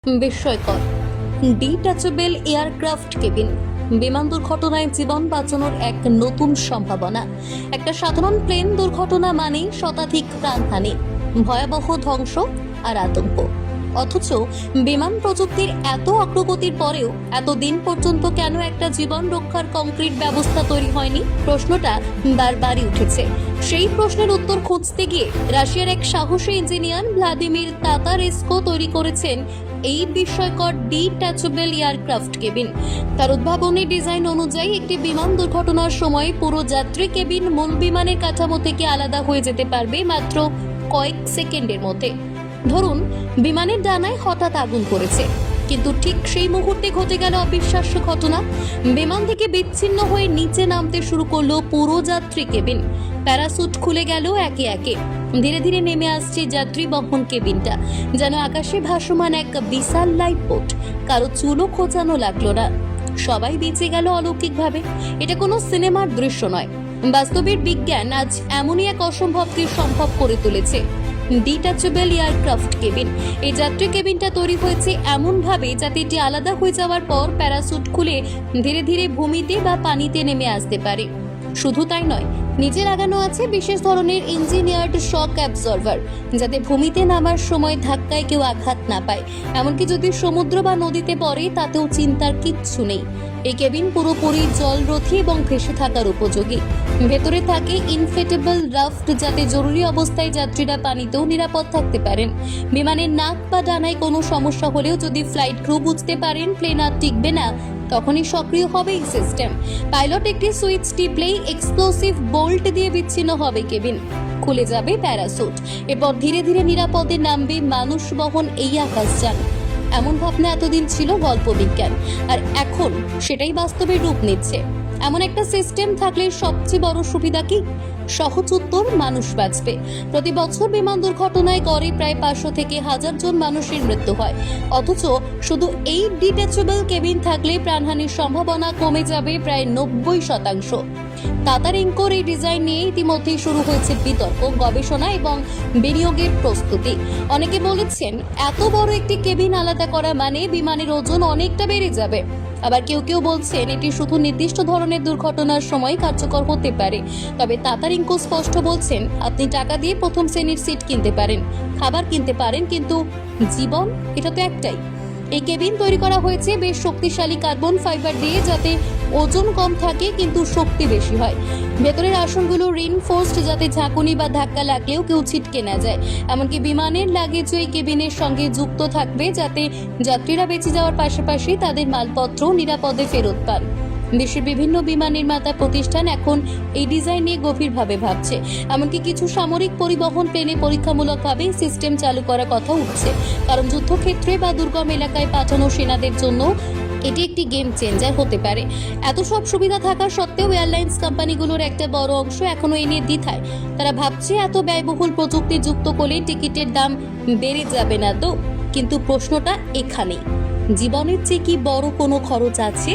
বিস্ময়কর detachable aircraft cabin বিমান দুর্ঘটনায় জীবন বাঁচানোর এক নতুন সম্ভাবনা। একটা সাধারণ প্লেন দুর্ঘটনা মানেই শতাধিক প্রাণহানি, ভয়াবহ ধ্বংস আর আতঙ্ক। অথচ বিমান প্রযুক্তির এত অগ্রগতির পরেও এতদিন পর্যন্ত কেন একটা জীবন রক্ষার কংক্রিট ব্যবস্থা তৈরি হয়নি? প্রশ্নটা বারবারই উঠেছে। সেই প্রশ্নের উত্তর খুঁজতে গিয়ে রাশিয়ার এক সাহসী ইঞ্জিনিয়ার ভ্লাদিমির তাতারেস্কো তৈরি করেছেন এই বিস্ময়কর ডিটাচেবল এয়ারক্রাফট কেবিন। তার উদ্ভাবনী ডিজাইন অনুযায়ী একটি বিমান দুর্ঘটনার সময় পুরো যাত্রী কেবিন মূল বিমানের কাঠামো থেকে আলাদা হয়ে যেতে পারবে মাত্র কয়েক সেকেন্ডের মধ্যে। ধরুন বিমানের ডানায় হঠাৎ আগুন পড়েছে, কিন্তু ঠিক সেই মুহূর্তে ঘটে গেল অবিশ্বাস্য ঘটনা। বিমান থেকে বিচ্ছিন্ন হয়ে নিচে নামতে শুরু করলো পুরো যাত্রী কেবিন। প্যারাসুট খুলে গেল একে একে। ধীরে ধীরে নেমে আসছে যাত্রী বহন কেবিনটা, যেন আকাশে ভাসমান এক বিশাল লাইফ বোট। কারো চুলও খোঁচানো লাগলো না, সবাই বেঁচে গেল অলৌকিকভাবে। এটা কোনো সিনেমার দৃশ্য নয়, বাস্তবের বিজ্ঞান আজ এমনই এক অসম্ভবকে সম্ভব করে তুলেছে। ডিটাচেবল এয়ারক্রাফট কেবিন, এই যাত্রী কেবিনটা তৈরি হয়েছে এমনভাবে যাতে এটি আলাদা হয়ে যাওয়ার পর প্যারাসুট খুলে ধীরে ধীরে ভূমিতে বা পানিতে নেমে আসতে পারে। শুধু তাই নয়, নিচে লাগানো আছে বিশেষ ধরনের ইঞ্জিনিয়ার্ড শক অ্যাবজর্ভার, যাতে ভূমিতে নামার সময় ধাক্কায় কেউ আঘাত না পায়। এমনকি যদি সমুদ্র বা নদীতে পড়ে তাতেও চিন্তার কিচ্ছু নেই। এই কেবিন পুরোপুরি জলরোধী এবং ভেসে থাকার উপযোগী। ভেতরে থাকে ইনফ্লেটেবল রাফট, যাতে জরুরি অবস্থায় যাত্রীরা পানিতেও নিরাপদ থাকতে পারেন। বিমানের নাক বা ডানায় কোনো সমস্যা হলেও যদি ফ্লাইট ক্রু বুঝতে পারেন প্লেন আর টিকবে না, তখনই সক্রিয় হবে এই সিস্টেম। পাইলট একটি সুইচ টিপলেই এক্সপ্লোসিভ বোল্ট দিয়ে বিচ্ছিন্ন হবে কেবিন, খুলে যাবে প্যারাসুট। এরপর ধীরে ধীরে নিরাপদে নামবে মানুষ বহন এই আকাশযান। এমন ভাবনা এতদিন ছিল গল্প বিজ্ঞান, আর এখন সেটাই বাস্তবে রূপ নিচ্ছে। এমন একটা সিস্টেম থাকলে সবচেয়ে বড় সুবিধা কি? সহজ উত্তর, মানুষ বাঁচবে। প্রতি বছর বিমান দুর্ঘটনায় গড়ে প্রায় 500 থেকে 1000 জন মানুষের মৃত্যু হয়। অথচ শুধু এই ডিটাচেবল কেবিন থাকলে প্রাণহানির সম্ভাবনা কমে যাবে প্রায় 90%। তাতারেঙ্কোর এই ডিজাইন নিয়ে ইতিমধ্যেই শুরু হয়েছে বিতর্ক, গবেষণা এবং বিনিয়োগের প্রস্তুতি। অনেকে বলেছেন এত বড় একটি কেবিন আলাদা করা মানে বিমানের ওজন অনেকটা বেড়ে যাবে। আবার কেউ কেউ বলছেন এটি শুধু নির্দিষ্ট ধরনের দুর্ঘটনার সময় কার্যকর হতে পারে। তবে তাতারেঙ্কো স্পষ্ট বলছেন, আপনি টাকা দিয়ে প্রথম শ্রেণীর সিট কিনতে পারেন, খাবার কিনতে পারেন, কিন্তু জীবন এটা তো একটাই। এই কেবিন তৈরি করা হয়েছে বেশ শক্তিশালী কার্বন ফাইবার দিয়ে, যাতে ওজন কম থাকে কিন্তু শক্তি বেশি হয়। ভেতরের আসনগুলো রিনফোর্সড, যাতে ঝাঁকুনি বা ধাক্কা লাগলেও কেউ ছিটকে না যায়। এমনকি বিমানের লাগেজও এই কেবিনের সঙ্গে যুক্ত থাকবে, যাতে যাত্রীরা বেঁচে যাওয়ার পাশাপাশি তাদের মালপত্র নিরাপদে ফেরত পান। দেশের বিভিন্ন বিমান নির্মাতা প্রতিষ্ঠান এখন এই ডিজাইন নিয়ে গভীরভাবে ভাবছে। এমনকি কিছু সামরিক পরিবহন প্লেনে পরীক্ষামূলকভাবে সিস্টেম চালু করার কথা উঠছে, কারণ যুদ্ধক্ষেত্রে বা দুর্গম এলাকায় পাঠানো সেনাদের জন্য এটি একটি গেম চেঞ্জার হতে পারে। এত সব সুবিধা থাকা সত্ত্বেও এয়ারলাইন্স কোম্পানিগুলোর একটা বড় অংশ এখনো এ নিয়ে দ্বিধায়। তারা ভাবছে এত ব্যয়বহুল প্রযুক্তি যুক্ত করলে টিকিটের দাম বেড়ে যাবে না তো? কিন্তু প্রশ্নটা এখানেই, জীবনের চেয়ে কি বড় কোনো খরচ আছে?